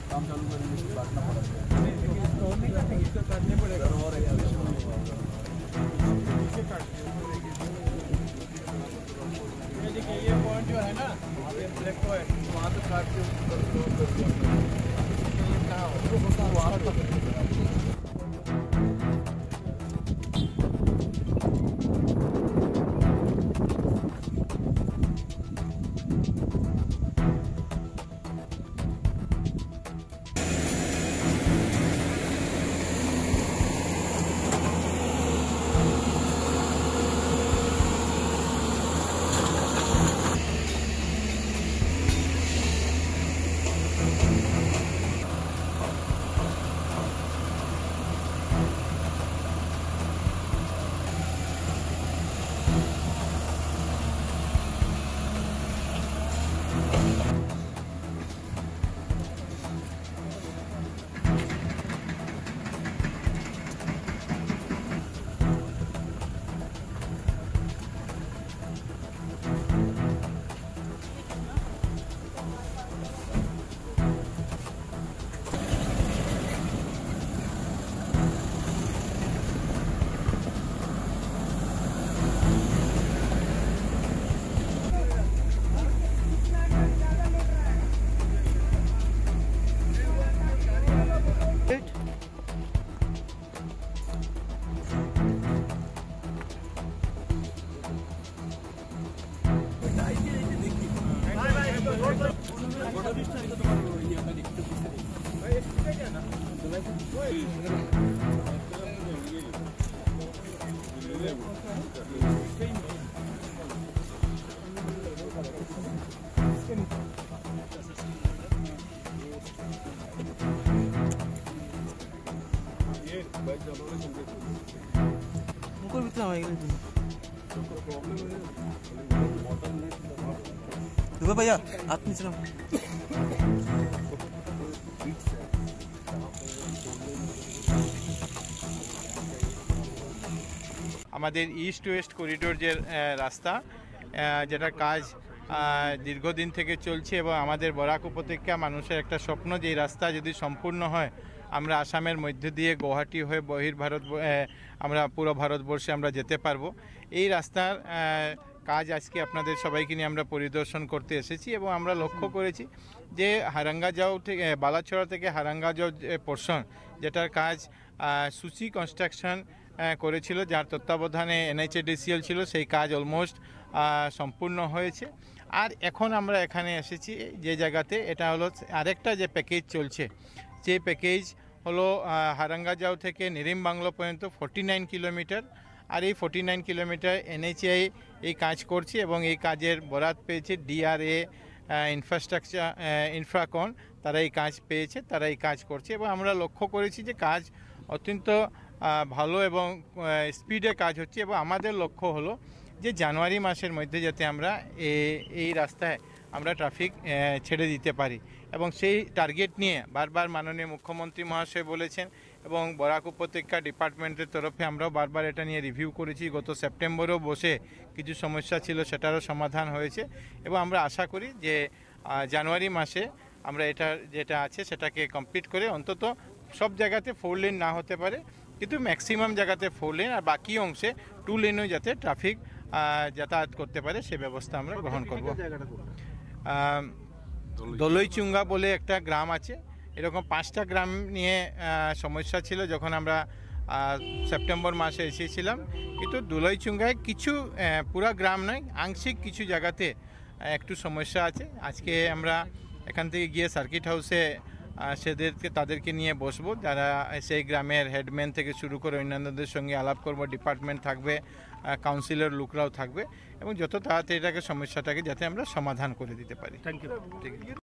काम चालू करेंगे इसको काटना पड़ेगा इसको काटने पड़ेगा और देखिए ये पॉइंट जो है ना वहाँ पे ब्लैक पॉइंट वहाँ पे काट के वहाँ मुकुल कितना होएगा दुबे भैया हाथ नीचे रखो আমাদের ইস্ট ওয়েস্ট করিডোর যে রাস্তা যেটার কাজ দীর্ঘদিন থেকে চলছে এবং আমাদের বরাক উপত্যকা মানুষের একটা স্বপ্ন যে এই রাস্তা যদি সম্পূর্ণ হয় আমরা আসামের মধ্য দিয়ে গুয়াহাটি হয়ে বহির্ভারত আমরা পুরো ভারতবর্ষে আমরা যেতে পারবো। এই রাস্তার কাজ আজকে আপনাদের সবাইকে নিয়ে আমরা পরিদর্শন করতে এসেছি এবং আমরা লক্ষ্য করেছি যে হারাঙ্গাজাও থেকে বালাছড়া থেকে হারাঙ্গাজাও পোর্শন যেটার কাজ সুচি কনস্ট্রাকশন করেছিল, যার তত্ত্বাবধানে NHADCL ছিল, সেই কাজ অলমোস্ট সম্পূর্ণ হয়েছে। আর এখন আমরা এখানে এসেছি যে জায়গাতে এটা হলো আরেকটা যে প্যাকেজ চলছে, যে প্যাকেজ হলো হারাঙ্গাজাও থেকে নিরিম বাংলো পর্যন্ত 49 কিলোমিটার। আর এই 49 কিলোমিটার NHAI এই কাজ করছে এবং এই কাজের বরাত পেয়েছে DRA ইনফ্রাস্ট্রাকচার ইনফ্রাকন, তারা এই কাজ পেয়েছে, তারা এই কাজ করছে এবং আমরা লক্ষ্য করেছি যে কাজ অত্যন্ত ভালো এবং স্পিডে কাজ হচ্ছে এবং আমাদের লক্ষ্য হলো যে জানুয়ারি মাসের মধ্যে যাতে আমরা এই রাস্তায় আমরা ট্রাফিক ছেড়ে দিতে পারি এবং সেই টার্গেট নিয়ে বারবার মাননীয় মুখ্যমন্ত্রী মহাশয় বলেছেন এবং বরাক উপত্যকা ডিপার্টমেন্টের তরফে আমরাও বারবার এটা নিয়ে রিভিউ করেছি। গত সেপ্টেম্বরেও বসে কিছু সমস্যা ছিল, সেটারও সমাধান হয়েছে এবং আমরা আশা করি যে জানুয়ারি মাসে আমরা এটা যেটা আছে সেটাকে কমপ্লিট করে অন্তত সব জায়গাতে 4 লেন না হতে পারে কিন্তু ম্যাক্সিমাম জায়গাতে 4 লেন আর বাকি অংশে 2 লেনও যাতে ট্রাফিক যাতায়াত করতে পারে সে ব্যবস্থা আমরা গ্রহণ করব। দলইচুঙ্গা বলে একটা গ্রাম আছে, এরকম 5টা গ্রাম নিয়ে সমস্যা ছিল যখন আমরা সেপ্টেম্বর মাসে এসেছিলাম, কিন্তু দলইচুঙ্গায় কিছু পুরা গ্রাম নয়, আংশিক কিছু জায়গাতে একটু সমস্যা আছে। আজকে আমরা এখান থেকে গিয়ে সার্কিট হাউসে তাদেরকে নিয়ে বসবো, যারা সেই গ্রামের হেডম্যান থেকে শুরু করে অন্যান্যদের সঙ্গে আলাপ করব, ডিপার্টমেন্ট থাকবে, কাউন্সিলর লোকরাও থাকবে এবং যত তাড়াতাড়ি এটাকে সমস্যাটাকে যাতে আমরা সমাধান করে দিতে পারি। Thank you.